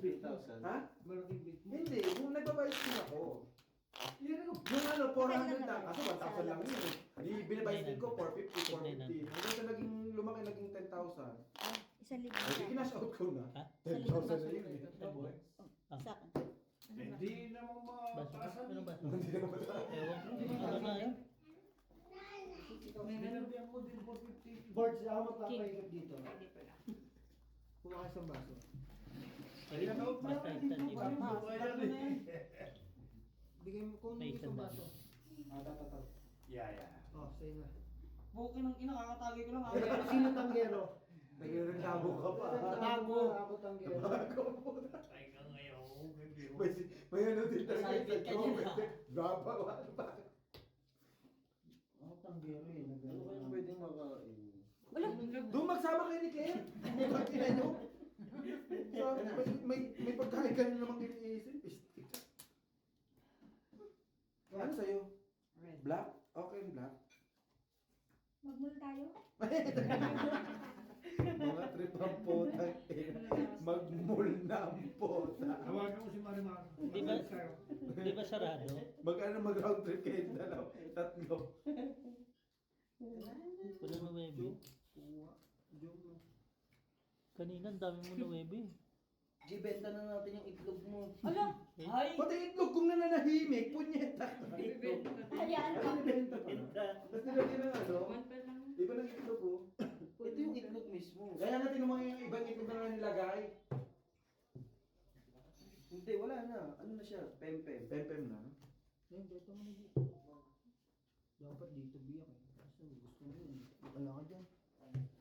bit. Ha? Malaking bit mo. Hindi, kung nagbabayad din ako. Yung ano, 400 lang. Kaso 1,000 lang yun eh. Di binabayad din ko, 450, 450. Hanggang sa naging lumaki, naging 10,000. Ah, 1,000 Ay, na. kinash out ko na. Ha? 10,000 na yun eh. Sa akin. Hindi naman mataasan. Ano ba? Hindi na matala. Ewan ko. Ano na yun? Binabiyang mo din 450. Boards, ako magpapaikot dito. Hindi pala. Kuha ka sa baso. Ay, basta isang libo. Bigay mo kung May isang isang baso. Tataw. Yeah. Oh, sa'yo na. Bukin ng ina, kakatagay ko lang. Sino tanggero? Nagreklamo ka pa. Tago. Ako tanggero. Ay ka ngayon. May ano din talaga Excited sa ka comment. niya. Baba, wala. Ako tanggero eh. Ano kayang pwedeng makain? Wala. Doon magsama kayo ni Ken. Pagkina nyo. May pagkain ka nyo namang iniisip. Ano sa'yo? Red. Black? Okay, black. Magmul tayo? Mga trip ang puta. Magmul na ang puta. Tawagan mo si Marimar. Di ba? Di ba sarado? Mag-ano mag-round trip kayo dalaw. Tatlo. Wala na webe. Kuha. Joke. Kanina ang dami mo na webe. Ibenta na natin yung itlog mo. Ala! Eh? Ay! Pati itlog kong nananahimik. Punyeta. Hayaan ka. Tapos nilagyan ng ano. One pa lang. Iba ng itlog ko. Ito yung itlog mismo. Kaya natin yung mga ibang itlog na nilagay. Hindi, wala na. Ano na siya? Pempem. Pempem na. Ayun, beto mo na dito. Dapat dito biyak eh. Kasi gusto mo yun. Wala ka dyan.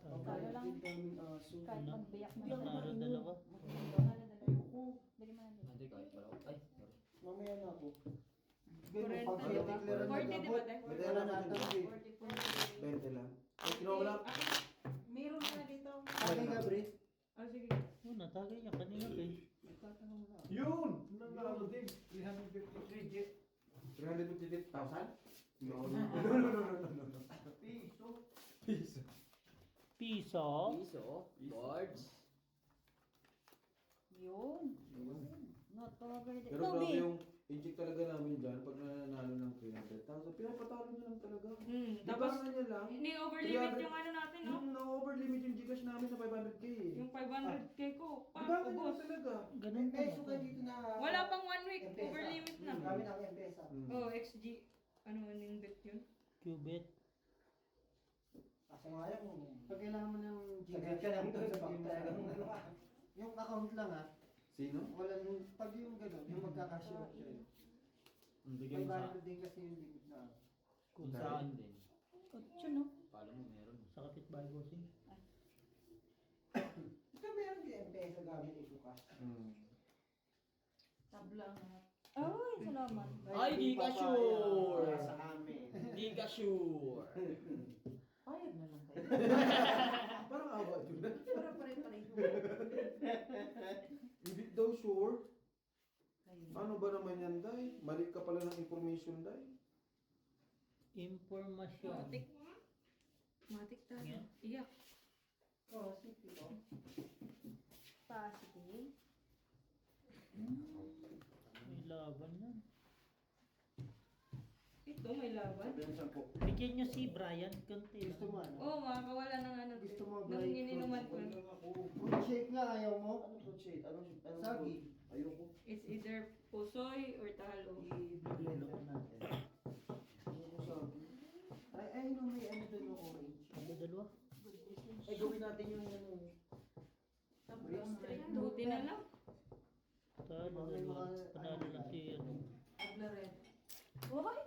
Kaya lang. Ang daming aso. Kahit magbiyak na. Panalo dalawa. Bili mo na dito. Hindi kahit wala. Ay, sorry. Mamaya na ako. Ganun, pag Forty, declare di ba? na gabot, Forty, wala di ba? natin eh. 20 lang. Ay, kinuha mo lang. Meron na dito. Okay ka, Bre? Oh, sige. Oh, natagay niya kanina eh. Tatanong mo na. Yun! Nanalo din. 353 jet. 350,000? No, no. Piso. Piso. Piso. Piso, boards. Yun. Not over there. Pero grabe yung inject talaga namin dyan pag nananalo ng 300,000. Pinapatalo nyo lang talaga. Tapos, Tapos nyo lang. hindi over limit yung ano natin, no? Yung na-over limit yung Gcash namin sa 500k eh. Yung 500k ko. Diba Paano ganyan boss? talaga? Ganun pa. Peso ka dito na. Wala pang 1 week. M-Pesa. Over limit na. Gamit ang M-Pesa. Oh, XG. Ano yung bet yun? Qubit. Kasi nga yung pag kailangan mo ng Saglit ka lang doon sa Gcash, bank talaga. yung account lang ah. Sino? Wala nung, pag yung gano'n, yung magkakasya mo siya. Hindi May kayo sa... value din kasi yung limit na. Kung saan din. Kutso, no? Pala mo meron. Sa kapitbahay bossing. Ito meron din M-Pesa gamit ito cash. Tabla nga. Ay, salamat. Ay, di ka sure! Wala sa amin. Hindi ka sure! Payag na lang kayo. Parang awa yun. Para pare-pareho. Hindi daw sure. Ayun. Ano ba naman yan, Day? Mali ka pala ng information, Day. Impormasyon. Matik. Matik tayo. Yeah. Iyak. Oh, sige ito. Positive. May laban yan. Ito, may laban. Sabi ng 10. Bigyan nyo si Brian konti. Gusto mo ano? Oo, makakawala ng ano. Gusto mo Nang break ininuman ko. Fruit shake nga ayaw mo? Ano to, shade? Anong Sagi. Ayoko. It's either pusoy or talo. I-blend Loko natin. Ayoko sagi. Ay, no, may ano doon ng orange. Ako dalawa. Ay, gawin natin yung ano. Buti na lang. Talo dalawa. Panalo lang si ano. Why?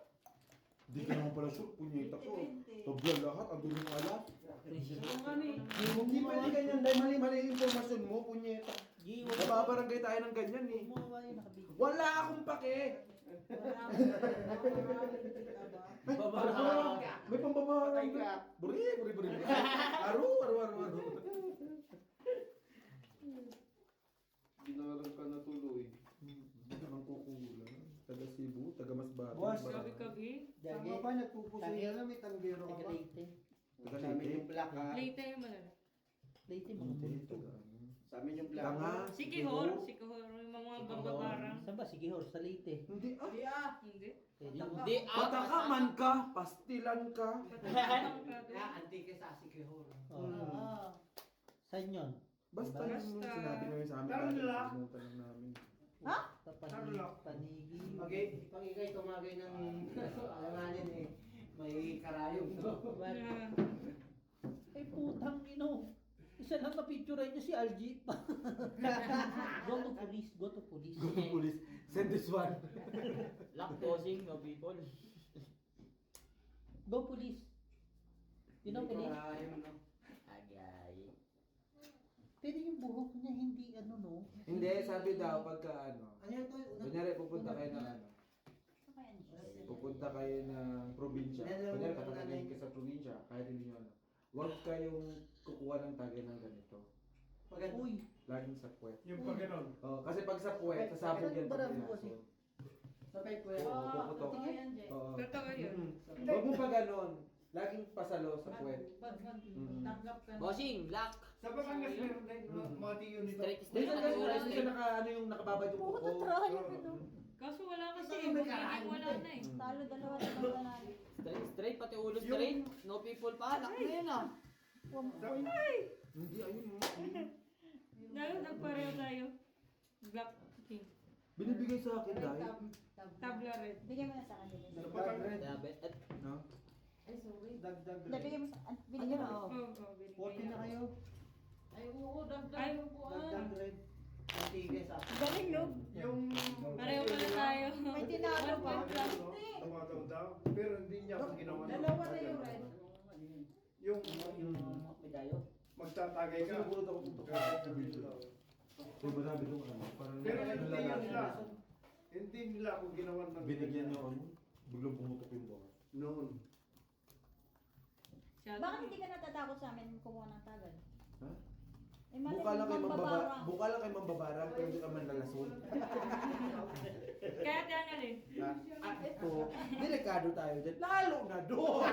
Di ka naman pala sure, punyeta ko. Tabla lahat, ang yung alam. Hindi pwede ganyan, Day. Mali-mali yung informasyon mo, punyeta. Gi, Nababarangay tayo ng ganyan eh. Gumawa yun nakabigyan. Wala akong pake! May pambabarang. Buri. Aru. Ginalang ka na tuloy. Hindi naman kukulang. Taga Cebu, taga Masbate. Boss, Gabi-gabi. Saan ka ba nagpupusoy na may tanggero ka ba? Leyte. Taga Sa amin Leyte. yung black ha. Late yung malala. Leyte mga Leyte, multo. taga ano. Sa amin yung black. Tanga. Sikihor. Sikihor. magbabarang. Saan ba? Sige, Hor, sa Leyte. Hindi ah. Hindi. Hindi, Patakaman ka, pastilan ka. Patapang ka doon. Antike sa Sikihor. Oh. Saan yun? Basta yung Basta. sinabi namin sa amin. Tara dati, nila. kalimutan lang namin. Panigi. Okay, pag ikay tumagay ng alanganin eh, may karayom no? Na, Ay, putang ino. Isa lang na picture niya si Algie. Go to police, go to police. Go to police. Send this one. Lock posing, no people. Go police. You know police? Karayom no? Agay. Pero yung buhok niya hindi ano no. Hindi, sabi daw pagka ano. Ano yan to? Kunyari pupunta kayo ng ano. Pupunta kayo ng probinsya. Kunyari katanganin ka sa probinsya, kahit hindi nyo ano. Huwag kayong kukuha ng tagay ng ganito. Paganda. Uy, Laging sa puwet. Yung pag ganon. Kasi pag sa puwet, sasabog yan pag pinasok. Sabay ko yan. Oo, puputok. Totoo yan, Jay. Oo. totoo yun. Huwag mo pa ganon. Laging pasalo sa puwet. Tanggap ka na. Bossing, lock. Sa Batangas meron din mga tiyo nito. Straight, Hindi straight, ka pati ulo, kasi straight. ano yung nakababad yung puta kuko. traya ka no. Kaso wala kasi. Basta may karaan Magiging wala din. na eh. Talo dalawa na lang namin. Straight, straight, pati ulo straight. No people pa, lock na yan ah. Hindi, ayun mo. Dahil nagpareho tayo. Black king. Binibigay sa akin dahil. Tabla red. Bigyan mo na sa kanila. Kaya bet, at No? Ay, sorry. Dagdag Hindi, bigyan mo sa... Binigyan mo. Oo, oo, binigay 40 na niya. kayo. Ay, oo, dagdag Ay, mo po. Dagdag red. Antike sa Galing no? Yung Pareho pala tayo. May tinalo pa. Tumataw daw. Pero hindi niya ako ginawa. Dalawa na yung red. Yung medayo. magtatagay ka. Sinubulot ako kung So, marami doon ano. Parang Pero hindi nalala nila. siya. Hindi nila ako ginawa ng Binigyan niyo ano. Biglang pumutok yung buwan. noon. Bakit hindi ka natatakot sa amin kumuha ng tagal? Ha? Eh, mali Buka lang kay yung mambabarang. buka lang kay mambabarang pero hindi ka man lalason. Kaya tayo na rin. At ito, delikado tayo dyan. Lalo na doon.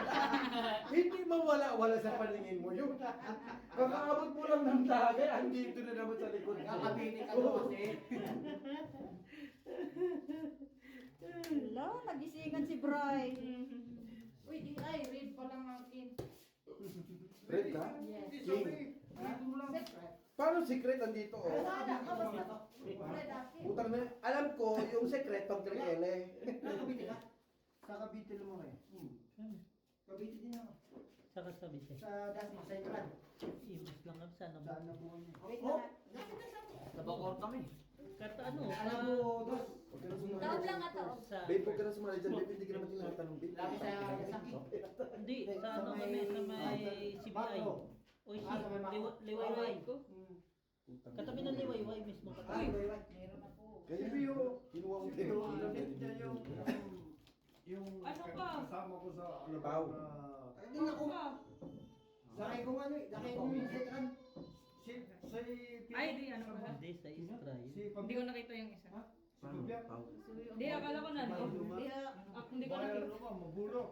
Hindi mawala-wala sa paningin mo yun. Kakaabot mo lang ng tagay, andito na naman sa likod mo. Kakabitin ka doon kasi. Wala, nagisingan si Bri. Mhm. Uy, di ay, red pa lang akin. Red ka? Yes. King. Paano secret andito? Oh? Wala ka, basta. Red akin. Utang na, alam ko yung secret pag triele. Nakabiti ka? Sa Cavite mo eh. Cavite din ako. Sa kasabi siya. Sa Dasma, sa Ikran. Imus lang kami sana mo. Saan na buhay niya? Wait Oh! lang. sa bakor kami. Kata ano? Alam mo, dos. Huwag ka na sumali. Taob lang nga taob. Sa... Babe, huwag ka na sumali dyan. Babe, hindi ka naman tinatanong. Babe. Lagi sa Yasaki. Hindi, sa ano kami sa may CBI. Bakro. Oy, si Ah, sa may Macro. Liwayway. ko. Katabi ng Liwayway mismo Ay, katabi. Meron ako. Kaya, Sibyo. kinuha ko Sibyo, kayo. lamit niya yung Ano ka? kasama ko sa Pao. Ay, din ako. Pa. Sakay ko ano eh. Sakay ko sa Ikran. Ay, di ano pala. Hindi, sa Israel. Hindi ko nakita yung isa. Paano? Pao. Hindi, akala ko na. Hindi ko nakita. Magulo.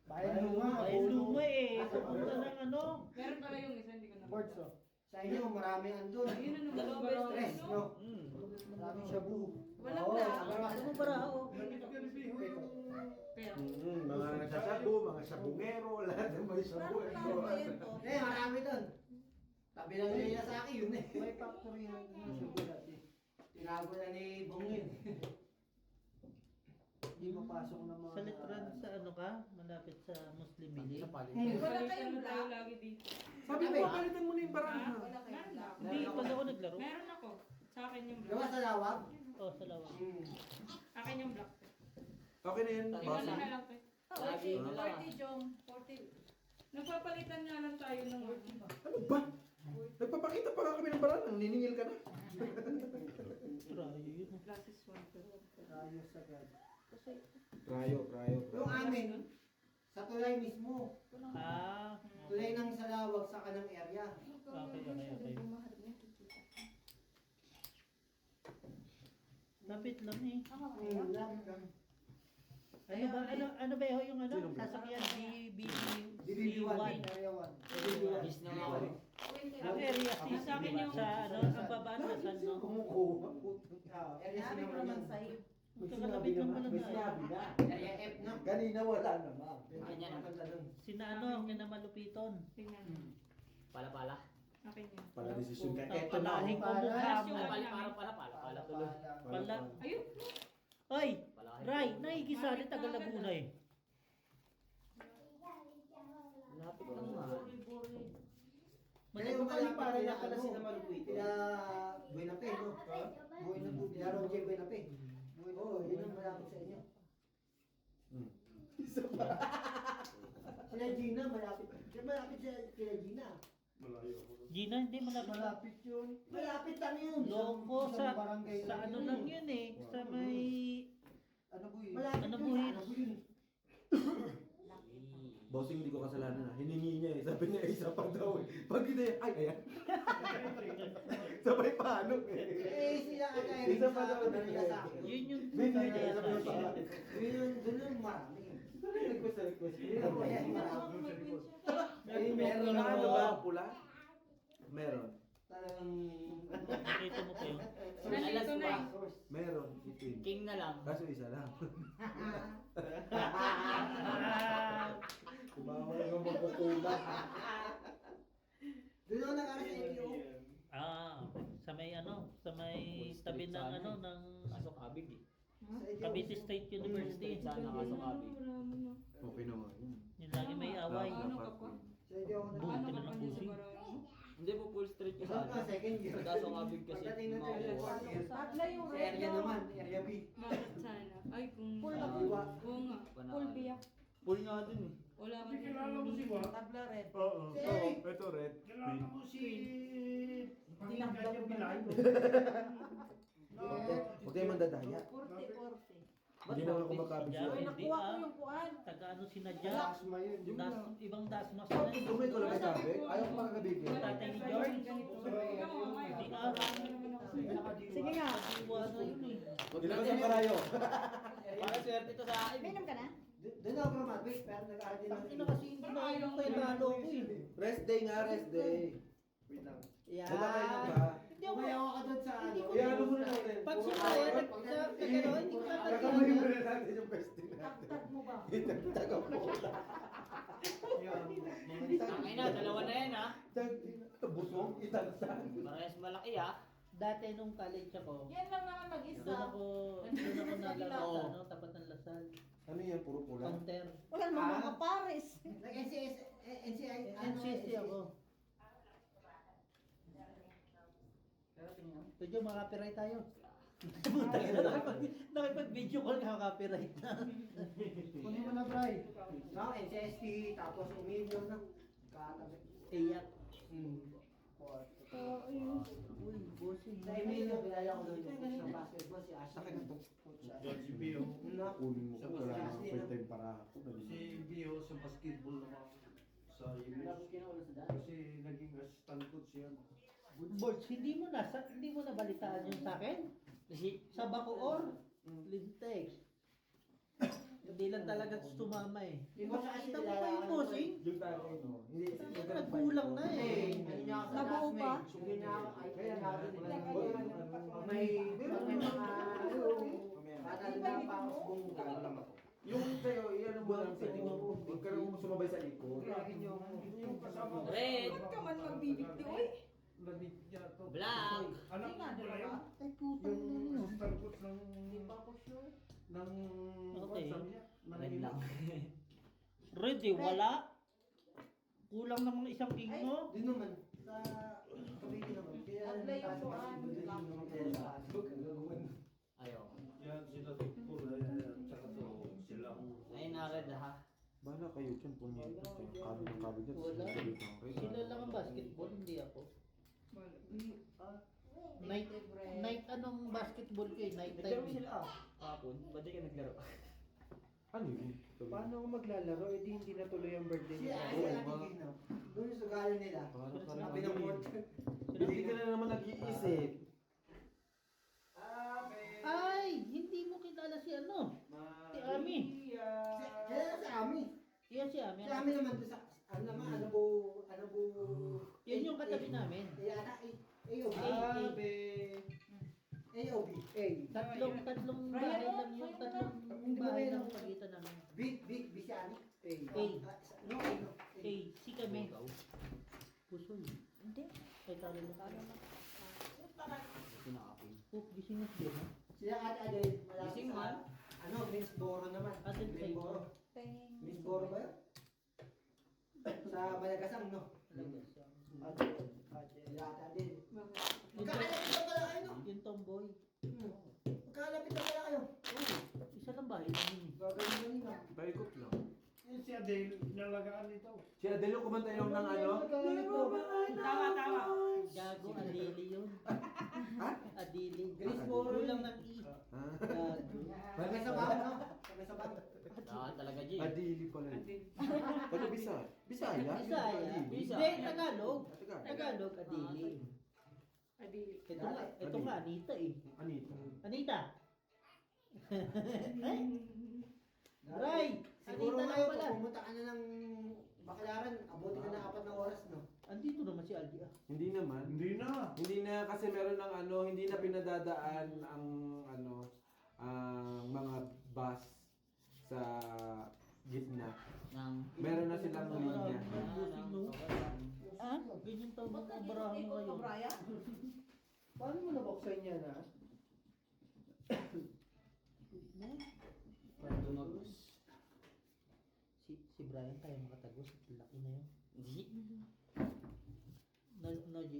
Bayan luma. Ay, luma eh. Sa punta ng ano. Meron pala yung isa, hindi ko nakita. Boards oh. Sa inyo, maraming andun. Ayun ano, Dalawa dalawa best tres, friend, no? no? Maraming shabu. Wala Oo, wala. agarwa. Ano para ako? Kaya, Mga nagsasabu, mga sabungero, lahat ng may sabu. Eh, marami dun. Tabi lang nila sa akin yun eh. May factory na shabu dati. Tinago na ni Bongin. Hindi mapasok ng mga... Sa Letran sa ano ka? Malapit sa Muslim Village. Wala palitan kayong na tayo black? lagi dito. Sabi ko, palitan mo na yung baraha. Wala kayong black? Hindi, pag ako naglaro. Meron ako. Sa akin yung Gawa black. sa lawag? Oh, sa lawang. Akin yung black. Okay na yun, Tingnan boss. na lang tayo. 40, Jom. 40. Nagpapalitan nga lang tayo ng Ano ba? Nagpapakita pa nga kami ng baraha, niningil ka na. Trayo yun. glasses one. Ayos sa gad. Prayo. Yung amin, sa tulay mismo. Ah, Tulay ng salawag sa kanang area. okay. Lapit lang eh. Ano ba yung ano? Sinong black? Sasakyan BBB1, BBB1. area 1. Bis na nga ako. Ang area 6 Sa akin yung- sa ano, ang baba na sa ano. Kumukuha. Area C Sabi ko naman naman yan. sa'yo. May Magkakalapit sinabi naman naman. na May tayo. sinabi na. Area F na. Kanina wala naman. Kanya na. Maganda dun. Sina ano, kinamalupiton. Tingnan. Pala-pala. Akin yan. Pala desisyon ka. Ito Eto na. na, ko oh. mukha mo. Pala tuloy. Pala. Ayun. Ay, Pala. Ray, nakikisali taga Laguna eh. Lapit lang nga. Kaya yung malapit para na pala sila malupit. Kaya Buenape, no? Buenape. Kaya Roger Buenape. Oo, yun ang malapit sa inyo. Sila Gina, malapit. Sila malapit sila Gina. Malayo ako. Gina, hindi malapit. Malapit yun. Malapit lang yun. Loko sa barangay sa ano lang yun eh. Sa may Ano po yun? Malapit Ano yun po sa yun? ano po yun? Bossing, hindi ko kasalanan ha. Hiningi niya eh. Sabi niya isa pa daw eh. Pag hindi, ay, ayan. Sabay paano eh. Sila kagaya Isa pa daw. nila sa akin. yun yung Binigay niya sa mga sa akin. Doon yung marami. Request na request. Ayan, marami. Meron na ano ba? Pula? Meron. Talagang... nakita mo pa yun. Nandito na eh. Meron. Itim. King na lang. Kaso isa lang. Kumawa yung magkukulang. Doon ako nakara sa APO. Sa may ano, sa may tabi ng ano ng Kaso kabig eh. Cavite State University. Sana kaso kabig. Okay naman yun. Yun lang yung may away. Ano ka pa? Sa APO ako Buti Ano na ka ng pa niya sa pusing. barangay? Hindi po full street yung Isang ka, sana. second year. Kaso kabig kasi. Pagdating na tayo sa fourth year. Tatla yung Sa red area yung naman, area B. Bakit sana? Ay kung... Full na Iwa. Oo nga. full biyak. Full nga dun eh. Wala man. Hindi kilala mo si Wa? Tabla red. Oo. Si Eric. Ito red. Kilala mo si... Hindi lang Panginoon daw Bilay? Huwag kayo mandadaya. 40. Hindi naman ako makabig Diyan, Ay, siya. hindi nakuha ko ah. yung kuan. Taga ano sinadya. Asma yun. Ibang dasmas na Bakit yun. tumay ko lang may sabi? Ayaw ko makakabigil. Yung tatay ni George. Hindi ah. Sige nga. Iwan na yun eh. Ilabas ang karayo. Para swerte to sa akin. Minom ka na? Doon ako graduate, pero nag-aaral din Tangina kasi hindi na ayaw ko yung talo ko eh. Rest day nga, rest day. Wait lang. Baba kayo ng ba? Hindi ako. Umayaw ka doon sa ano. Kaya ano muna natin? Pag sumaya, nagkano, hindi ko Kakamay tatagyan. muna natin yung best day natin. Tagtag mo ba? Itagtag ang bola. Tangay na, dalawa na yan ah. Busog, itagtag. Parehas malaki ah. Dati nung college ako, Yan lang naman mag-isa. doon ako nalaro Oo. sa ano, tapat ng Lasal. Ano yan? Puro pula? Counter. Wala naman mga pares. Nag-NCS, NCI, NCC ako. Medyo makapiright tayo. Puta ka na, nakipag-video call ka, copyright na. Kunin mo na, Bray. No, NCST, tapos Emilio na. Katabi. Iyak. Uy, bossing. Sa Emilio, kilala ko doon yung coach ng basketball, si Ashley. John si Bio. Kunin mo ko. Wala nang full time para ako. Si Bio sa basketball naman sa US. Kasi naging assistant coach yan. Boards, hindi mo na balitaan yung sa akin? Sa Bacoor, Lintex. Hindi lang talaga sumama eh. Yung boss kasi Kita mo pa yung bossing? Yung tayo no? Hindi. Nagkulang na eh. Ano niya ako sa Nabuo pa? classmate. Sugin na ako, ay kaya nga rin. May... May mga... Bata din na pa ako bumuga. Yung sa'yo, iyan mo lang sa'yo. Huwag ka nang sumabay sa likod. Yung kasama ko. Red. Ba't ka man magbibigti, oy? Labit niya to. Black. Anak ko pala yun. Ay, putang Yung assistant coach ng... Hindi pa ako sure. ng... Okay. Sabi niya? Red lang. Ready, wala. Kulang namang isang king mo. Doon naman, sa Cavite naman. Kaya Apply yung kuan. Ayaw. Yan sila Tukul. Tsaka to silang... Ayun na red ha. Bahala kayo dyan. Punyento kayo. Kabig ng kabig yan. Wala. Sabi ng rin. Sila lang ang basketball, hindi ako. Night anong basketball kayo? Night Naglaro time. sila ah. Kapon. Ba't di ka naglaro? Ano yun? Paano ako maglalaro? Eh di hindi natuloy ang birthday Si niya. Ashley natigil na. Doon yung sugalan nila. Para ka Sabi rin ng ano coach. eh. Hindi ka na naman nag-iisip. Ay, hindi mo kilala si ano? Si Ami. Kaya si Ami. Yan si Ami. Si Ami naman doon sa... Ano naman, ano po... Yan yung katabi namin. Kaya na, AOB. Ah, AOB. Tatlong bahay lang yung tatlong bahay lang ang pagitan namin. Bisiani. No. A, si kami. Pusoy. Hindi. Ay, talo na. Pinakapin. Oh, gising na siya. Sila Ate Adel. malapit Gising sa- man. Ano, Miss Boro naman. Adel Miss Play. Boro. Peng. Miss Boro ba yun? Sa Malagasang, no? Sila Ate Adel. Magkakalapit na pala kayo, no? Yung tomboy. Magkakalapit na pala kayo. Isa lang bahay namin eh. Gagaling ka. Paikot lang. Yun si Adele, nalagaan ito. Si Adel yung kumanta yung ng ano? Tama. Gago, Adili yun. Adili. Grace Moro Kulang ng E. Ah, Gago. Sabay sa bang, no? Sabay sa bang. Saan talaga, G? Adili pala yun. Ano Bisaya? Bisaya? Bisaya. Bisa. Hindi, Tagalog. Tagalog. Tagalog, Adili. Adili. Ito nga, Anita eh. Anita. Anita! Ay! Aray! Siguro Anita lang ngayon, pala. kung pumunta ka na ng Baclaran, abutin ka ng 4 na oras, no? Andito naman si Aldi ah. Hindi naman. Hindi na. Hindi na kasi meron ng ano, hindi na pinadadaan ang ano, ang mga bus sa gitna. Meron na silang linya. Ah? Ganyan tawag ng kabarahan mo ngayon. Paano mo nabuksan yan, ha? Si Brian kaya makatagos. Laki na yun. Hindi. Na G.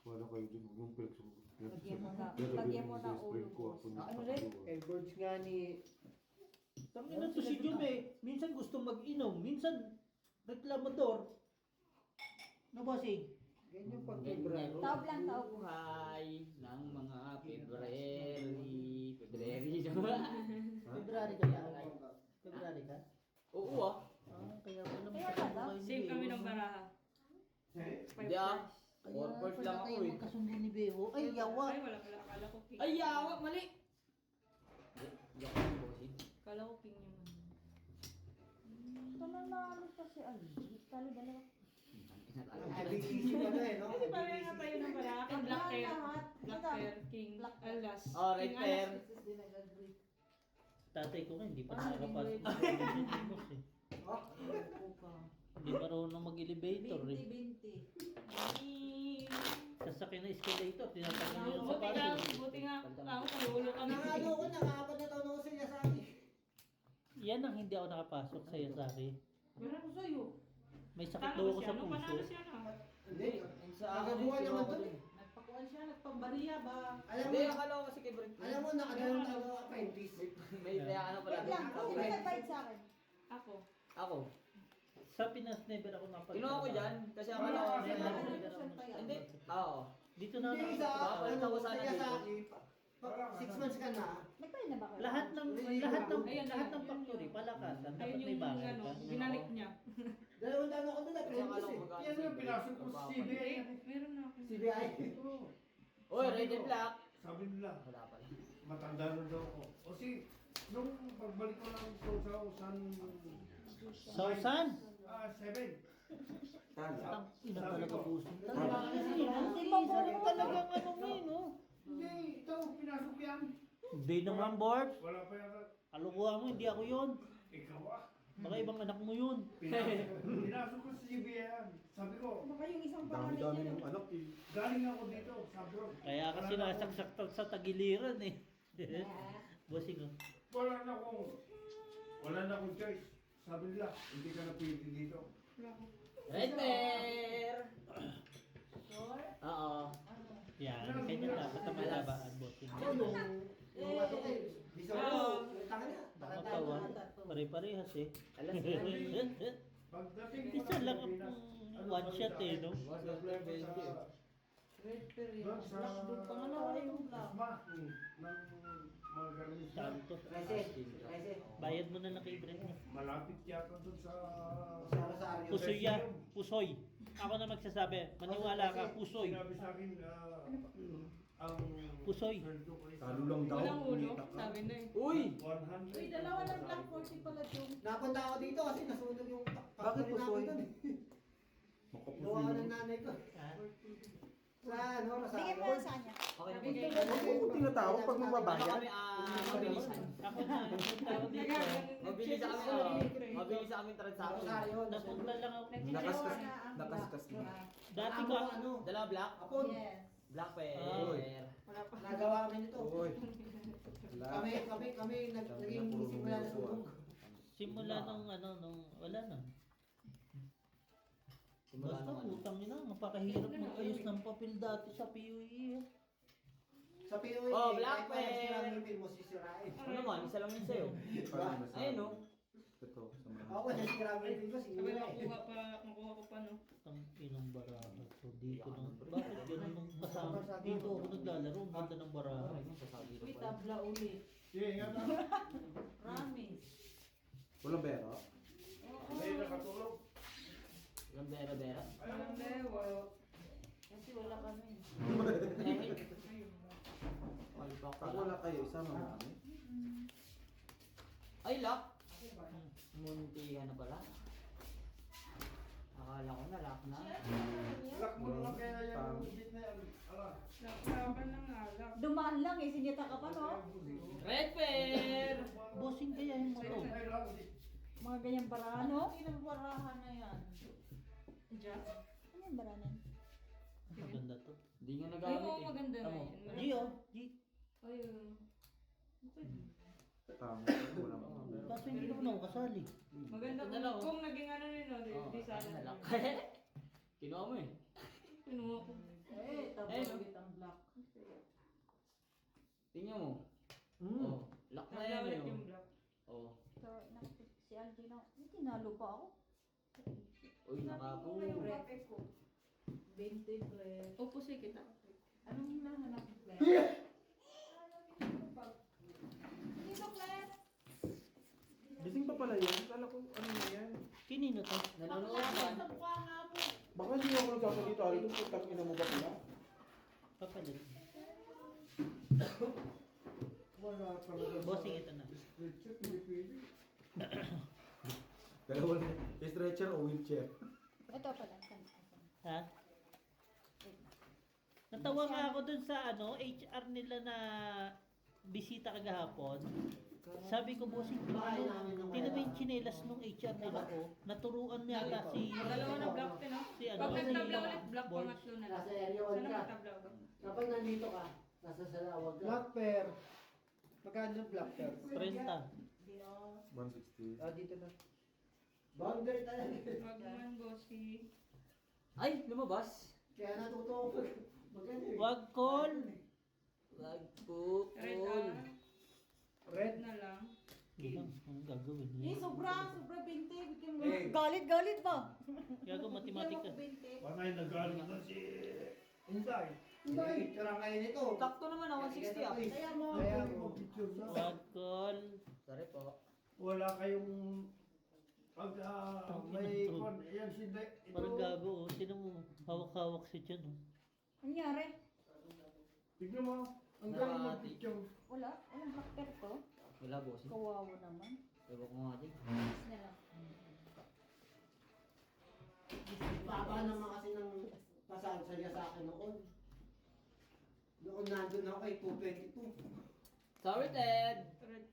Wala kayo din, huwag mong pinagsugot. Lagyan mo na ulo ko. Ano rin? Words nga ni... Tangin na to si Jum eh. Minsan gusto mag-inom. Minsan reklamador. No bossing? Ganyan pag Taob lang, taob. Buhay ng mga February. February ka ba? February ka? Oo ah. Ah, kaya pala Kaya pala. Same kami ng baraha. Hindi ah. Forward lang ako kayo eh. magkasundo ni Beho. Ay, yawa. Ay, wala pala. Akala ko king. Ay, yawa! Mali! Yawa, bossing. Akala ko king yung ano. Ito na naano pa si Aldi. Talo dalawa. Ay, big issue pa na eh, no? Kasi parang nga tayo ng baraha. Ang black hair. Lahat. Black hair, king. Alas. Oh, red King hair. Alas. Tatay ko nga, hindi pa Ah, nakakapasok. hindi. Hindi marunong mag-elevator eh. 20-20. Sasakyan na escalator, tinatanggal mo yung Buti nga, sapatos. buti nga. Ako nalulo kami. Nakano ko, naka-4 na taon ako sa Yasaki. Yan ang hindi ako nakapasok sa Yasaki. Meron ko sa'yo. May sakit daw ako sa Panalo puso. siya na. Hindi. Sa Nakabuhan naman to eh. Nagpakuan siya, nagpambariya ba? Alam mo, Hindi, akala ko kasi kay Brent. alam mo, nakadalawang taon ako apprentice. May kaya ano pala. Wait lang, kung may nag-bite sa akin. Ako. Ako. Sa Pinas never ako napagtrabaho. Kinuha ko dyan kasi akala ko kasi Wala. Hindi. Oo. Dito na Hindi ako. sa Papalit ako sa sana Yasaki. 6 months ka na. Nagpain na ba kayo? Lahat ng Ayun, lahat ng yun, factory yun. palakasan dapat Ayun may yung bakal ano, ka. binalik niya. 2 taon ako doon, Kasi akala apprentice ko eh. magkano Yan yung pinasok ko sa CBA. Meron na ako. CBI. Oy, red and black. Sabi nila, Wala pala. matanda na daw ako. O si, nung pagbalik ko lang po sa Usan... Sausan? 7. Tang ina talaga puso. Tama. Talagang talagang ano mo yun, no? Hindi, ito, pinasok yan. Hindi naman, Bart. Wala pa yata. Kalukuhan mo, hindi ako yun. Ikaw ah. Baka ibang anak mo yun. Pinasok ko sa CBA yan. Sabi ko, Baka yung isang pangalan Dami-dami niya. ng anak eh. galing ako dito, sabi ko. Kaya kasi nasaksak sa tagiliran eh. Bossing oh. Wala na akong choice. Sabi nila, hindi ka na pwede dito. Red bear. Oo. Yan, kanya dapat ang malabaan, bossing. Ako nung ato kay Bisoro, tanga na. Nakatawa. Pare-parehas eh. Alas Pagdating ko Isa lang ang one shot eh, no? Doon sa... Asma, ng mga ganun sa... Santo. 13. Bayad mo na lang kay Brent. Malapit yata doon sa... Sa Rosario. Pusoy ya, pusoy. Ako na magsasabi, maniwala ka, pusoy. Sinabi sa akin, ang... Pusoy. sweldo ko is Talo lang daw. Walang ulo, sabi na eh. Uy! 100. Uy, dalawa ng Black 40 pala yung. Napunta ako dito kasi nasunog yung Bakit factory pusoy? namin doon eh. Gawa ng nanay ko. Sa ano, Bigyan mo Rosario. na sa kanya. Okay Okay na po. Bigay Huwag mo tinatawag pag Ano magbabayad. kami, mabilisan. Ako na, punta ako dito. Mabilisan kami, mabilisan kami transaction. Rosario. Napunta lang ako. Nakaskas na. Dati Amo, ka, ano? Dalawa black? Apon. Black Uy. pepper. Nagawa kami nito. Uy. Wala. Kami naging simula na sumbong. simula nung wala na. Simula Basta naman. utang nyo na, mapakahirap mag-ayos ng papel dati sa PUE. Sa POE, Oh, black kahit walang pen. sira ng ngipin mo, sisirain. Ano naman, isa lang yun sa'yo. Parang nasa- Ayun o. Ito, sa mga. Ako, nasira ng ngipin ko, Sabi sinira eh. makuha ko pa no. Ang inang baraha. So dito nung, bakit ganun nung kasama? Dito ako naglalaro, ang ganda ng baraha. Sasabi Uy, ko pa. tabla ulit. Sige, ingat na. Promise. Walang bero. Hindi nakatulog. Yung bera-bera. Walang lewa. Kasi wala kami. Ay, bak Pag pala. wala kayo, isama mo kami. Ay, lock. Munti ka na pala. Akala ko na, lock na. Lock mo na lang kaya yung git na yan. Ala. Laban ng alak. Dumaan lang eh, sinita ka pa no? Red pair! Bossing kaya yung mo to. Ay, lang. Mga ganyang barahan. Ano? Ilang barahan na yan? Diyan. Ano yung barahan? Maganda to. Hindi nga Ay, nagamit oo, eh. maganda na Tamo. yun. Gio, G. Ayun. Tama. Wala mo. Kaso hindi naman ako kasali. Maganda Ito na lang, oh. kung naging ano nyo, Oo, di sana. na lock. Kinuha mo eh. Kinuha ko. Eh, tabla Ayun, ulit ang black. Tingnan mo. Hmm. Oh, lock na yan Nagla ulit eh. yung oh. black. Oh. So, si Algina, may tinalo pa ako. Uy, nakapo. 20 pre. Opposite kita. Anong hinahanap mo, Claire? Dito, Claire. Gising pa pala yun. Kala ko ano na yan. Kinino to? Nanonood yan. Baka hindi ako nagsasalita rito. Putang ina mo ba pala? Papalit. Wala talaga. Bossing ito na. Stretcher, hindi pwede. Dalawa na. Stretcher o wheelchair. Ito pala. Ha? Natawa nga ako dun sa HR nila na bisita kagahapon. Sabi ko, bossing, tinan mo yung chinelas nung HR nila ko. Naturuan yata si... Dalawa na black din, no? Si ano? Pag Si nagtabla ulit, black Bolt. pangatlo na lang. Nasa area 1 Sana ka. matabla ako. Kapag nandito ka, nasa salawag ka. Black pair. Magkano yung black pair? 30. 160. Ah, dito na. Boundary talaga. Wag naman, bossy. Ay, lumabas. Kaya natuto ako magano eh. Wag call. Wag po. Red Cool. Red na lang. Ang gagawin Eh, niya. sobra 20. Bigyan mo. Eh. Galit ka. Gago matematika. 20. Panay nagaling na si Inday. Hindi, tsura kayo nito. Sakto naman ah, 160 ah. Kaya mo. Kaya mo picture na. Wag call. Sorry po. Wala kayong pag may kon, yan si Inday. Parang gago. Sino mo? Hawak-hawak si Chan. Anyari? Tignan mo. Ang galing mo picture. Wala. Walang blacker to. Wala boss. Kawawa naman. Ewan ko nga din. Yes na lang. Baba naman kasi ng pasal sa akin noon. Noon nandun ako kay 222. Sorry, Ted. Red.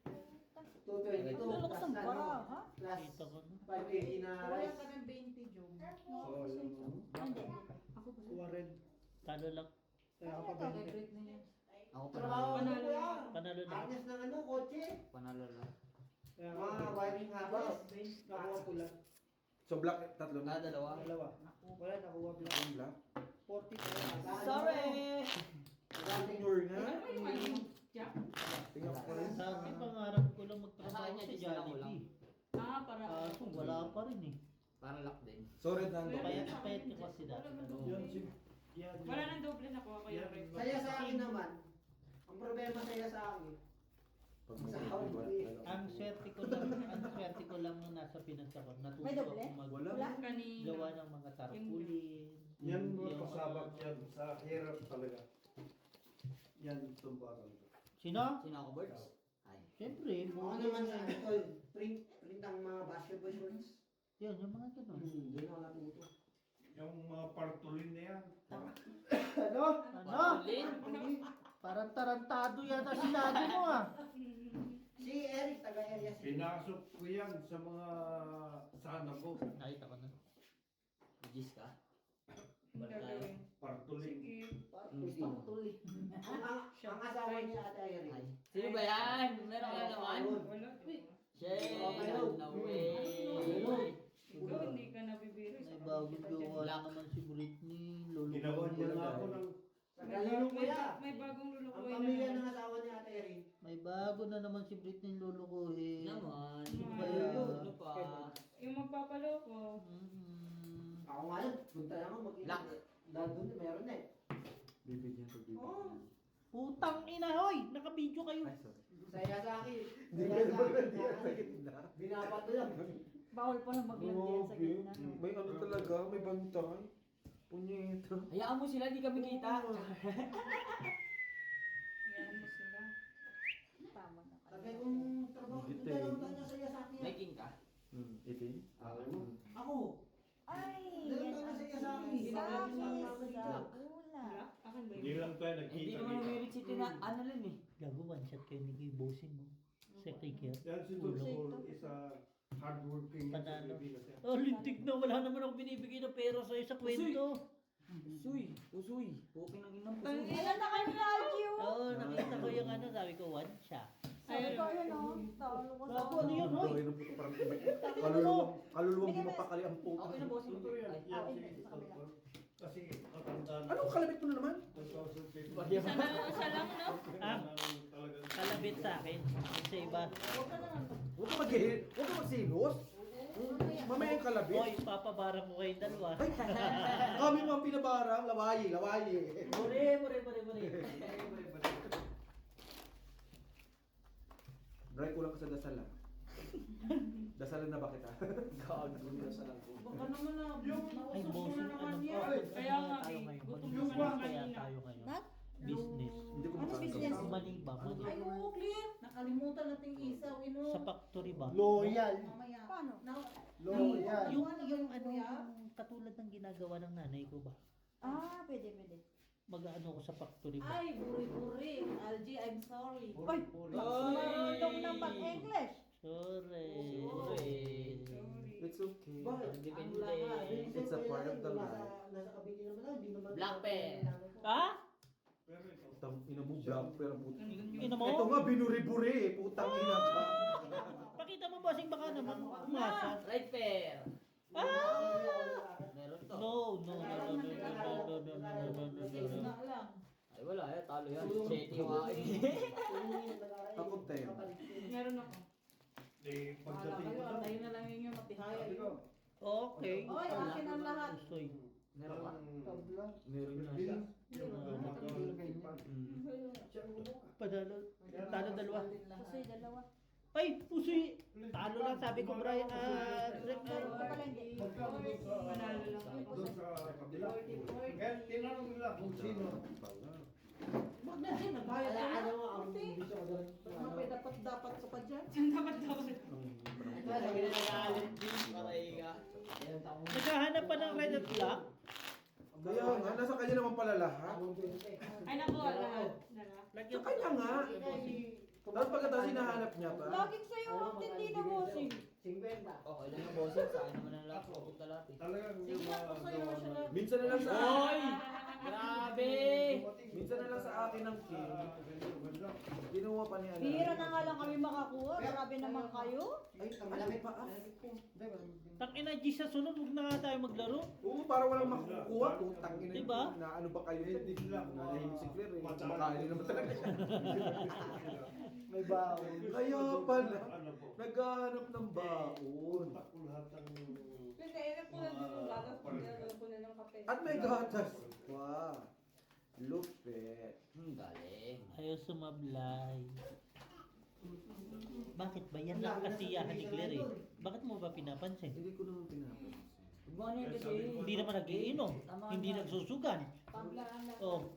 222 Lalakas ang baraha. plus Kita ko na. 580 na rice. ng 20, Jom. So, yun. Hindi. Kuha red. Talo lang. Kaya ka pa Ito, 20. favorite na yan. Ako Trabaho panalo. ano ko yan? Panalo lang. Harness ng ano, kotse. Panalo lang. Kaya ka Mga wiring harness. nakuha pula. So black, tatlo Ah, na. dalawa. Dalawa. Wala, nakuha pula. Yung black. 40 pa. Sorry! Dating Sure nga. Ano yung ano? Jack? Tingnan ko rin. Sa akin, pangarap ko lang Sa magtrabaho kanya, sa just lang ko lang. Jollibee. Ah, para. Kaso wala pa rin eh. Para lock din. Sorry na ito. Payat ka kasi dati. Yan si... Yan. Wala nang doble na kuha ko yung red. Saya sa akin naman. Ang problema saya sa akin. Pag Sa may hawak wala. eh. Ang swerte ko lang nung nasa Pinas ako. Natuto May doble? ako Wala. maggawa Kanina. ng mga tarpaulin. Yan yung mga mga- pasabak yan sa hirap talaga. Yan tumba talaga. Sino? Sino ako, Birds? Ay. Siyempre, Ako naman sa ito, print ang mga basketball shorts. yun, yung mga ganun. Doon ako natuto. Yung mga partulin na yan. Ano? Ano? Pagpulin? Parang tarantado yata sinabi mo ah. Si Eric, taga-area si Pinasok ko yan sa mga sana ko. Nakita ko na. Gis ka? Ang gagawin. Partuling. Sige. Ang asawa niya ata Eric. Sino ba yan? Meron ka na naman? Wala. Shit, Okay, no way. Ikaw, hindi ka nabibiro. May bagong gawa na naman si Britney. Lolo Ginawa niya na ako ng Sa Galilong kuya. May bagong Ang lulukoy pamilya na. ng asawa niya ata Eric. May bago na naman si Britney lolo ko eh. Naman. Kaya, Ano pa? Yung magpapaloko. Ako nga yun, punta lang ako mag-inom. Lock. Dahil doon, meron na eh. Bibigyan ko dito. Oo. putang ina hoy! Naka-video kayo. Ay, sorry. Saya sa akin. Hindi Saya ka sa naman akin. nandiyan sa gitna. Binapat lang. Bawal pa na maglagyan sa gitna. May ano talaga, may bantay. Punyeta. Hayaan mo sila, di kami kita. Yan mo sila. Tama na kayo. Sabi kong trabaho, Dito dalawang eh. taon na saya sa akin. May king ka? Itin? Ako. Ay, Dalawang taon na saya sa akin. Ginagawa Sakit sa sa akin. ula. Wala. Akin ba Hindi yun? lang tayo Hindi nagkita. naman Merit City na ano lang eh. Gago, one shot kayo ni Kuya Bossing mo. Second care. Yan si Tulfo is a hardworking Panalo. Pilipinas yan. Oh, lintik na. Wala naman ako binibigay ng pera sa'yo sa kwento. Usuy. Puking ng inang Tangina. pusoy. Ilan na kayo ni Algio? Oo, nakita ko yung ano, sabi ko, one shot. Sabi ko, ayun o. Talo ko sa Gago, ano yun, hoy? Ay, naputo parang kaluluwang gumakakali ang puto. Okay na boss. Ito yan. Ay, Yan hindi, si sa kabila. Tulfo. Kasi matanda na. Anong kalabit mo na naman? 2015. Isa lang, no? Ah, Talagang- kalabit sa akin. Sa iba. Huwag ka magsilos. Mamaya yung kalabit. Hoy, papabarang ko kayong dalawa. Kami mga pinabarang, lawayi. Mure. Bray, kulang ka sa dasalan. Dasalan na ba kita? Gago na sa lang. Baka naman na. Ay, bossing, ano yan. pa? Kaya nga, tayo eh. ngayon? Gutom Mag-business naman ako kaya kanina. tayo ngayon. Nat? Business. Hindi ko Ano makakagawa. business? Mali ba? Mali. Ay, oo, clear. Nakalimutan natin isaw, Sa factory ba? Loyal. Mamaya. Paano? Loyal. Yung ano, yung katulad ng ginagawa ng nanay ko ba? Ah, pwede. Mag-ano ko sa factory ba? Ay, buri-buri. Algie, I'm sorry. Ay, marunong ng pag-English. Sorry. It's okay. Bakit? Depende. It's a part of the life. Nasa kabiti naman lang, hindi naman. Black pen. Ha? Putang ina mo, black pero puto. Ina mo? Ito nga, binuri-buri eh. Putang ina ka. Pakita mo bossing baka naman umasa. Right pair. Meron to. No. Ay wala eh, talo yan. Chetty yung akin. Ako, ten. Meron ako. Eh, Wala pagdating kayo, ko doon, antayin na lang yun yung matihaya. sabi ko, Okay. Oy, akin ang lahat. Usoy. Meron ka? Meron na. Bill, yung gumagawa ng tipan. Padalo. Talo dalawa. Kasi dalawa. Ay, usoy. Talo lang sabi ko Brian. Ito pala hindi. Magkano doon sa, Manalo lang ako. doon sa kabila. Kaya tinanong nila kung sino. Wag na din, nagbayad Kaya ka ano na. nga, ang bisyo ko doon. Dapat ka pa dyan. Dapat. Sabi na nagalit din. Paray ka. Naghahanap pa ng red at black. Kaya nga, nasa kanya naman pala lahat. Ay, naku, lahat. Dala. Lagyan Sa kanya nga. Tapos pagkatapos hinahanap niya pa. Laging sa'yo ang tindi na bossing. 50. Okay lang yung bossing. Sa akin naman ang lahat. Pupunta lahat eh. Talagang yung Sige, mga gusto yun siya lang. Minsan na lang sa Hoy! Grabe! Minsan na lang sa akin ng king. Kinuha pa ni Ana. Bihira na nga lang kami makakuha. Grabe naman kayo. Ay, Malamig pa. Tang ina G sa sunod, huwag na nga tayo maglaro. Oo, para walang makukuha. Putang ina. Diba? Na ano ba kayo? Hindi sila Nanahimik si Claire eh. matalo. Makain naman talaga siya. May baon. Kaya pala. Ano po? Naghahanap ng baon. Ako lahat ng... Kasi, po na din yung gatas. Po na ng kape. At may gatas. Wow. Lupit. Galing. Ayaw sumablay. Bakit ba? Yan lang kasiyahan ni Claire eh. Bakit mo ba pinapansin? Hindi ko naman pinapansin. Gumano yan kasi. Hindi naman nagiinom. Hindi nagsusugan. Oh,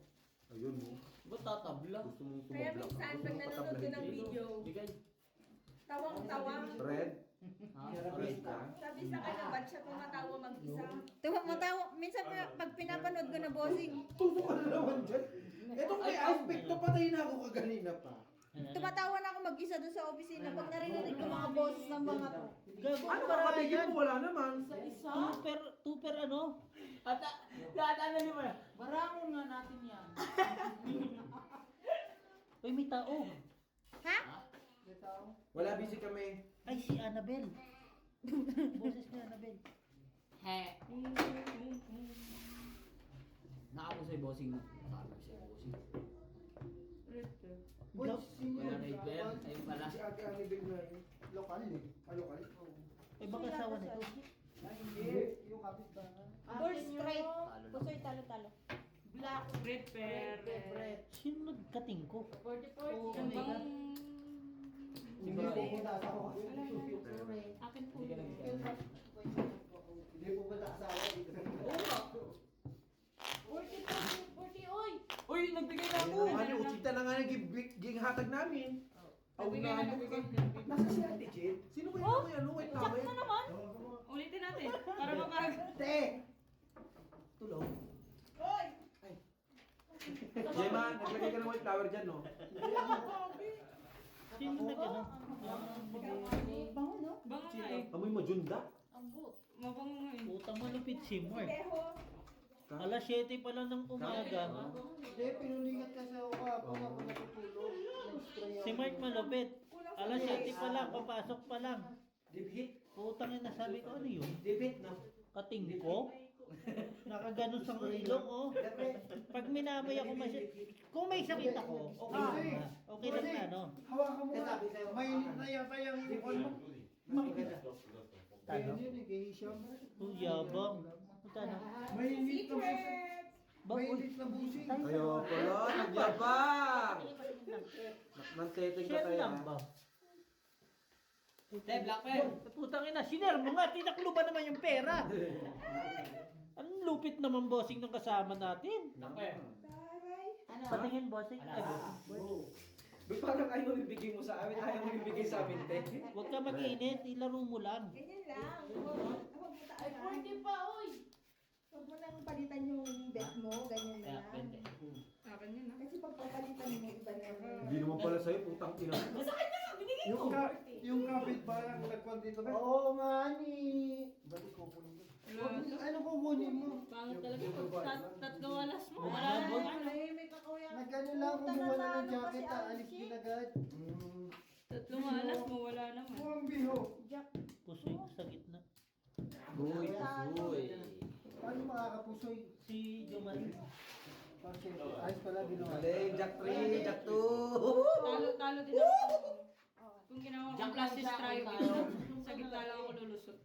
Ayun mo. Ba't tatabla? Gusto mong Kaya tumabla. minsan, pag nanonood ka ng video, Bigay. tawang-tawa. Red? Ha? Red ka? Sabi sa kanya, ba't siya tumatawa mag-isa? Matawa. Minsan pag pinapanood ko na bossing. Tuso ka na naman dyan. Itong may aspect na patay Kanina ako kaganina pa. Tumatawa na ako mag-isa doon sa opisina pag narinig ko mga boses ng mga to. Gago, Ano para kapatid yan. mo? Wala naman. Isa-isa. Tuper ano? At ano niyo ba? Barangon nga natin yan. Uy, may tao. Wala, busy kami. Ay, si Annabel. Boses ni Annabel. He. Nakapusoy bossing mo. Nakapusoy bossing. Uy, sino Wala yun? na Iber. Ayun pala. Si Ate Annabel na yun. Lokal eh. Lokal? Ay, baka asawa nito. Ay, hindi. Yung kapit ba? Doors straight. Pusoy talo-talo. Black pepper. Sino nagkating ko? 44. Oh, Yung my bang... Hindi pupunta sa ako. Akin po. Hindi pupunta sa ako. Oo nga. 40, oy! Uy, nagbigay na Ano ako. nga, utsita na nga hatag namin. Nagbigay na, nagbigay. Nasa si Ate Jade? Sino ba yung ano? Wait Jack lang. na naman. Ulitin natin. Para makag... Te! Tulong. Gemma, naglagay ka ng white flower dyan, no? Sino nag-ano? Bango, no? Bango nga eh. Amoy mo, Junda? Mabango nga eh. Utang malupit si Mark. Deho. Alas 7 pa lang ng umaga. Hindi, pinulingat kasi ako kapag ako natutulog. Nag-spray ako. Si Mark malupit. Alas 7 pa lang, papasok pa lang. Dibhit? Utang na sabi ko, ano yun? Dibhit, no? Kating ko? Nakaganon sa ilong, oh. Pag minamay ako kung may sakit ako, okay lang na. Okay lang na, no? Hawakan mo nga. Mainit na yata yung ipon mo. Tano? Yun eh, kay Hisham. Oh, yabang. Tano? Mainit na busi. Secret. Mainit na busi. Ayo, pala, nagyabang! Nang-setting ka Share tayo, lang ha? ba? Te, black pen. Putang ina, share mo nga, tinaklo ba naman yung pera? Anong lupit naman bossing ng kasama natin? Black pen. Taray. Patingin bossing. Ay, Ba't parang ayaw ibigay mo sa amin? Ayaw mo ibigay sa amin, te. huwag ka mag-init, ilaro mo lang. Ganyan lang. Huwag mo Ay, 40 pa, oy! Huwag mo nang palitan yung bet mo. Ganyan na lang. Akin yun ah. Kasi pag papalitan mo, iba na yun. Hindi naman pala sa'yo, putang ina. Yung kapit ba ang nagkwan dito ba? Oo nga ni. Ba't kukunin mo? Ano kukunin mo? Pangit talaga. Tatgawalas mo. Wala Wala mo. na. Nagano lang, kumuha na ng jacket, aalis din agad. Tatlong alas mo, wala naman. Mukhang biho. Pusoy ko sa gitna. Uy, uy. Paano makakapusoy? Si Jomari. Kasi ayos pala ginawa. Galing, Jack 3, Jack 2. Talo din ako. Kung ginawa ko plastic try sa gitna lang ako lulusot.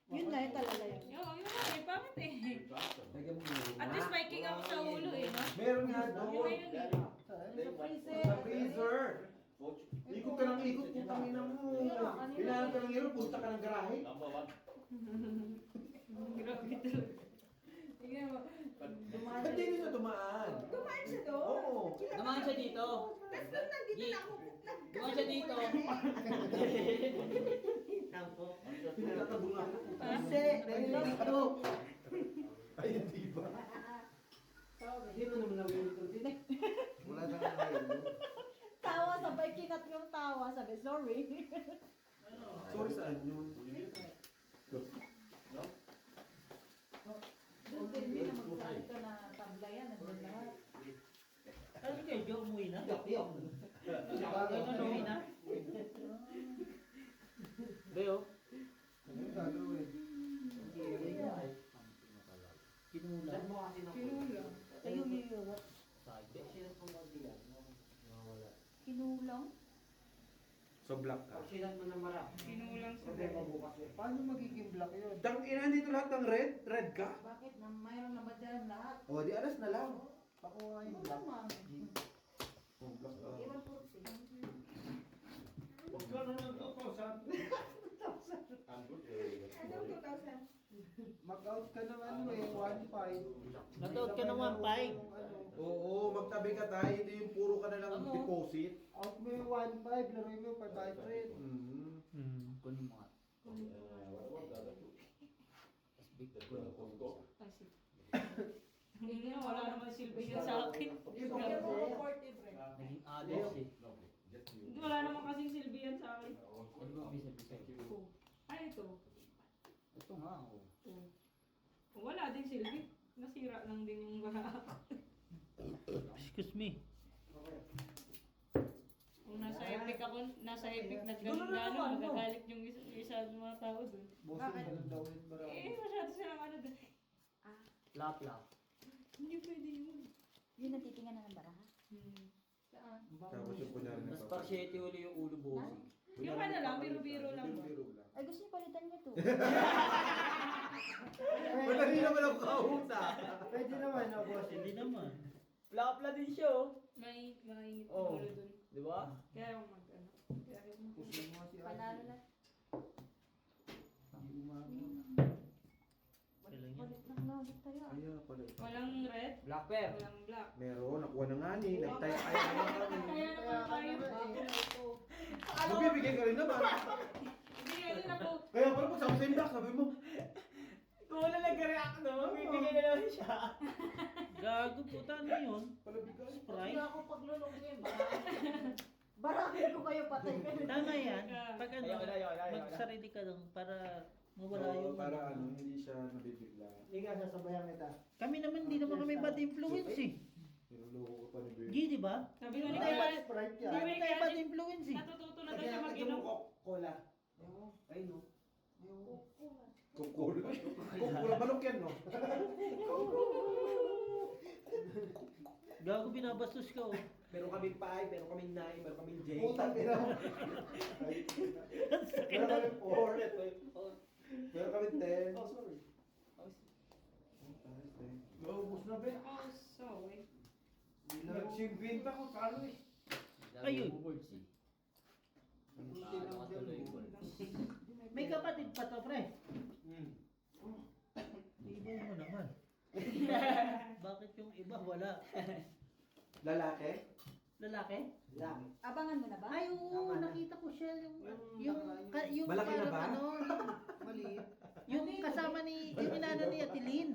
Yun na, yun talaga yun. Yun na, eh, pangit eh. Lagyan mo muna. At least may king ako sa ulo eh, no? Meron nga Yun na doon. yun eh. Sa freezer. Ikot ka ng ikot, putang ina mo. Kailangan ka ng hero, punta ka ng garahe. Grabe talaga. Tingnan mo. Ba't di nyo tumaan? Dumaan siya doon. Oo. Naman siya dito. Tapos nung nandito na ako, Naman siya dito. Pinatatabong ako. Kasi, nailang ito. Ay, hindi ba? Hindi mo naman nawin din eh. Wala na nga ngayon. Tawa, sabay kinat yung tawa. Sabi, sorry. Sorry saan yun? Doon din na magsabi ka na tablayan. Nandun lahat. Ano kayo, Joe, umuwi na? Yung. Ano, umuwi na? Beo. Anong gagawin? Kinulang. Kinulang. Ayun, yun. Kinulang? So black ka. Kinulang sa Paano magiging black yun? Tang ina, dito lahat ng red? Red ka? Bakit? Mayroon na ba dyan lahat? O, di alas na lang. Pakuha yung Ano black. naman? Oh, black ka. Iwan po siya. Huwag ka na nagtutusan. anong 2,000? Mag-out ka ng ano eh, 1.5. Nag-out ka ng 1.5. Oo, magtabi ka tayo. Hindi yung puro ka na lang Ano? deposit. Out mo yung 1.5, laruin mo 500. Kunin mo nga. Hindi na, wala naman silbi yun sa akin. Ibang Bigyan mo ko 40, Brent. Adults eh. Wala naman kasing silbi yan sa akin. Ay, ito. Ito nga, oh. Wala din silbi. Nasira lang din yung bara. Excuse me. Kung nasa epic nagganong magagalit yung isa ng mga tao dun. Bossing ka lang daw yun, marami. Masyado silang ano dun. Lap-lap. Hindi pwede yun. Yun ang titingan na ng baraha. Saan? Tapos yung kunyari Mas parsyete uli yung ulo bossing. Yung ano lang, biro-biro lang ba? Biro lang. Ay, gusto niyo palitan niyo to. Madali naman ako kahuta. Pwede naman, no, boss. Hindi naman. Plapla din siya, oh. May mainit yung Oh. ulo dun. Di ba? Kaya yung mag-ano. Kaya yung Panalo na. Kailan yan? Palit ng nugget tayo. Kaya pala ito. walang red, Black bear. walang black. Meron, nakuha na nga ni. Nagtaya kaya na nga kami. Kaya naman tayo. Magbibigay ka rin naman. Hindi yan na po. Kaya pala pag sabi sa inbox, sabi mo, Kung wala nag-react no, bibigay na naman siya. Gago puta, ano yun? palabigay. Sprite? Ako paglulong ko yung baraha. Barahin ko kayo patay ka na. Tama yan. Pag ano, Ayoko na. magsarili ka lang para mawala yung... Para ano, hindi siya nabibigla. Hindi nga, sasabayan kita. Kami naman, hindi naman kami bad influence eh. Niloloko ka pa ni Bea. G, di ba? Sabi nga ni Hindi tayo Kaya, bad- Sprite Hindi naman tayo bad influence eh. natututo na daw siya mag-inom. Cola. Ay, no. Kukula. Kukula, balok yan, no? Gago, binabastos ka oh. Meron kaming 5, meron kaming 9, meron kaming J. Putang ina mo. Sakit Meron na. kami 4. Meron kami 10. Oh, sorry. Naubos na ba? Oh, so, eh. Nagsimbinta ko, kalo eh. Ayun. Nakatuloy ko. May kapatid pa to, pre. Ibo mo naman. Bakit yung iba wala? Lalaki? Lalaki? Lang. Abangan mo na ba? Ay, oo, nakita ko siya. Yung Malaki na parang ba? ano, Maliit. yung kasama ni, yung inana ni Atilin.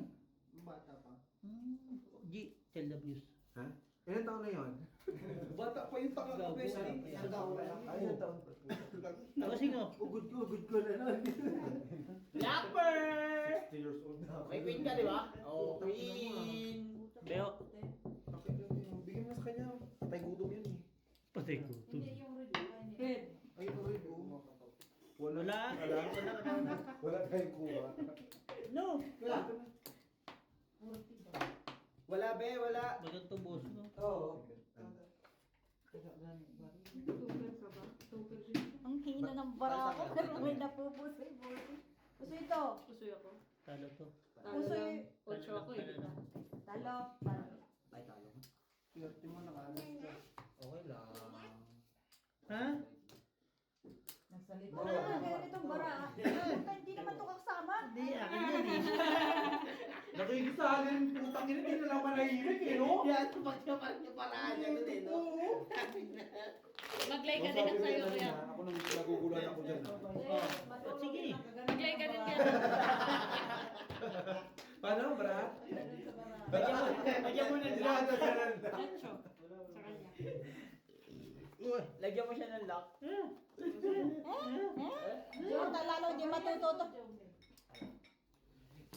Bata pa. G, child abuse. Ha? Ilan taon na yun? Bata pa yung tanga ko, Gago. Wesley. Isang taon na lang. Ay, ilan taon pa? Tapos sino? Ugod ko na lang. Lapper! 60 years old na ako. May queen ka, di ba? Oh, queen! Beo. Bigyan mo na sa kanya. Patay gutom yan eh. Patay ko. Hindi yung red. Red. Ay, tuloy ko. Wala. Wala tayong kuha. No. Wala. Wala, be, wala. Magandang tubos, no? Oo. Super ka ba? Super din. Ang hina ng baraha ko. Pero may napupusoy. Puso ito. Pusoy ako. Talo to. Talo lang. 8 ako eh. Talo. Talo. Ay, talo. Swerte mo nakaalis ka. Okay lang. Ha? Wala naman ganyan itong baraha. Hindi naman ito kasama. Hindi, akin yan eh. Nakikisalin, putang ina, hindi na lang manahimik eh, no? Yan, pagkaparang yung paraan niya doon eh, no? Mag-like ka din ang sayo kuya. Ako nang nagugulan ako dyan. Oh, sige. Mag-like ka din yan. Paano, brad? Lagyan mo ng lock. Nacho. Sa kanya. Lagyan mo siya ng lock. Diyon, lalo di matututo.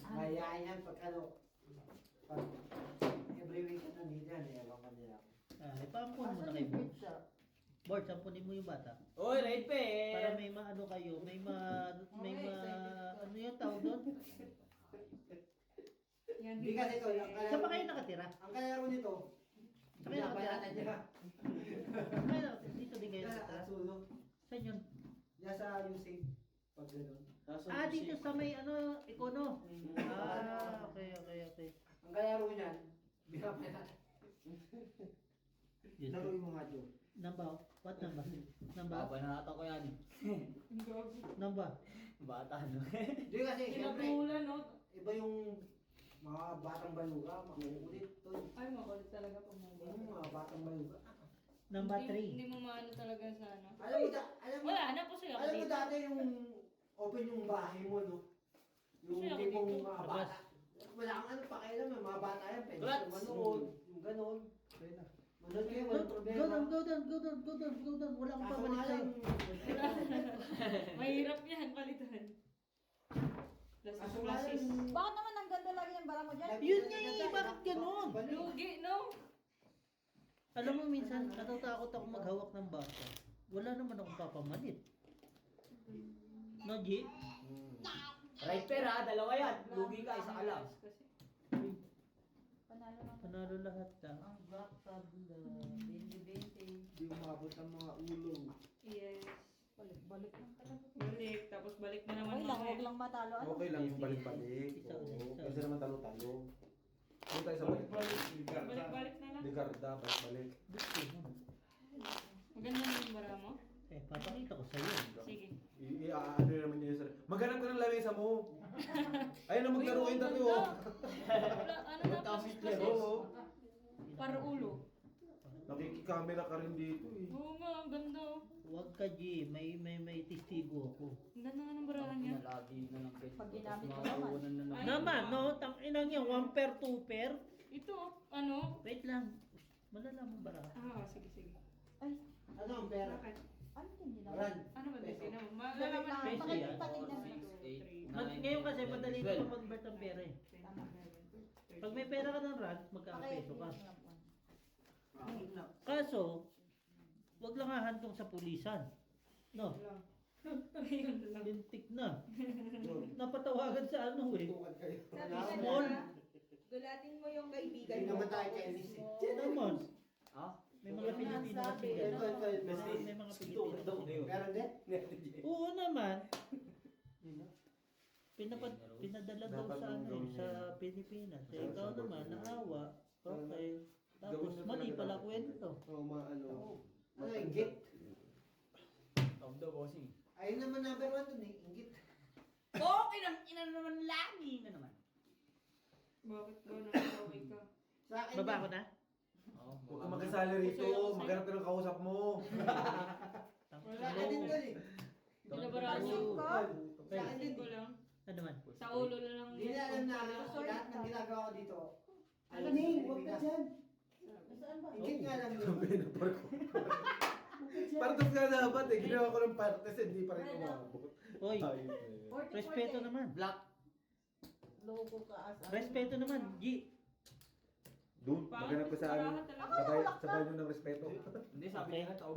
Kaya yan, pag ano, pag every week ano nila, ewan ka nila. Ipampun mo na kay Bord. Bord, sampunin mo yung bata. Oy, right pa eh! Para may maano kayo, may ano yung tawag doon? Yan. Hindi kasi ito, ang Saan pa kayo nakatira? ang kalaro nito, Saan kayo nakatira? pinabayatan niya. Saan kayo nakatira? Dito din kayo Sa nakatira? Asulo, Saan yun? diyan sa using, pag gano'n. Dito sa may ano, Ikono. Okay. Ang kalaro niyan, binabayatan. Yes. Laruin mo nga, Joe. Number? What number? Number? Babanata ko yan. Ang gago. Number? Bata, no? Hindi kasi, siyempre, Pinapulan, no? iba yung mga batang baluga, makukulit to. Ay, makulit talaga pag mga Yung mga batang baluga. Number Hindi 3. mo maano talaga sa ano. Alam mo, alam mo, Wala na, pusoy ako alam mo dito. dati yung open yung bahay mo, no? Yung Kasi ako tipong dito. mga bata. Wala kang ano pakialam, yung mga bata yan, pwede Relax. siya manood, yung ganon. Manood kayo, Go walang problema. down, go doon. Wala akong Kaso pabalik nga sa'yo. lang, Mahirap yan, palitan. Plus kaso nga classes. lang, Bakit naman ang ganda lagi ng bara mo dyan? Yun nga eh, bakit ganun? Lugi, no? Alam mo, minsan natatakot ako maghawak ng bata. Wala naman akong papamalit. No, G? Right pair ha, dalawa yan. Lugi ka, isa ka lang. Panalo naman. Panalo lahat ka. Ang black tabla. 20-20. Hindi umabot ang mga ulo. Yes. Balik lang talaga. Balik, tapos balik na naman. Okay lang, mamaya. huwag lang matalo. Ano? Okay lang yung balik-balik. Isa ulit, Oo, isa kasi ulit. naman talo-talo. Doon tayo sa balik-balik. Balik-balik na lang. Ligarda, balik-balik. Maganda na yung bara mo? Eh, papakita ko sa'yo. Sige. Ano naman yun sir? Maghanap ka ng lamesa mo. Ayun na maglaro kayong tatlo. oh. Ano na plus classes? Oo. Para ulo. Nakikikamera ka rin dito eh. Oo nga, ang ganda. Oh. Huwag ka, G. May testigo ako. Ang ganda nga ng barahan niya. Pag ginamit mo naman. Ay, Naman, no? Tanginang yan. 1 pair, 2 pair. Ito, ano? Wait lang. Malalaman ba? Sige, sige. Ay, ano ang pera? Bakit? ano yung ginawa? Ran. Ano ba din mo? Dapat Malalaman na, Peso yan. patignan mo. Ngayon kasi, madali ko mag-bet ang pera eh. Tama. Pag may pera ka ng rand, magkakapeso ka. Pakailan. Kaso, wag lang hahantong sa pulisan. No? Ayun lang. Lintik na. Napatawagan sa ano eh. Tukan kayo. Sabi Small. na, dulatin mo yung kaibigan Hindi mo. naman tayo Chinese eh. Naman. Ha? May mga Pilipino kasi Ito, gano'n. ito, ito. May mga Pilipino. Meron din? Oo naman. Pinadala daw Dapat sa ang ano gawin sa Pilipinas. Eh, ikaw naman, naawa. Okay. Tapos Gawin mo mali talaga pala dapat. kwento. Oo, maano. Ano, inggit? Of the bossing. Ayun naman number 1 dun eh, inggit. Okay lang, ina naman lagi na naman. Bakit ba nakakaway ka? Sa akin Baba din. ko na? Huwag ka magkasali rito. Maghanap ka ng kausap mo. Wala Sa akin din dun eh. Binabarahan Pansin mo. ko. Sa akin din Ko eh. lang. Ano man? Sa ulo na lang. Hindi na alam na lahat ng ginagawa ko dito. Ano huwag ka dyan. Saan ba? Inggit nga lang yun. Pinapar ko. Partos nga dapat eh. Ginawa ko ng partes, hindi pa rin umabot. Hoy, Ayun na yun. 40-40. respeto naman. Black. Logo ka as Respeto naman, G. Doon, maghanap ka sa ano. Parahan talaga. Sabay nyo ng respeto. Hindi, sabi Okay. nila tao.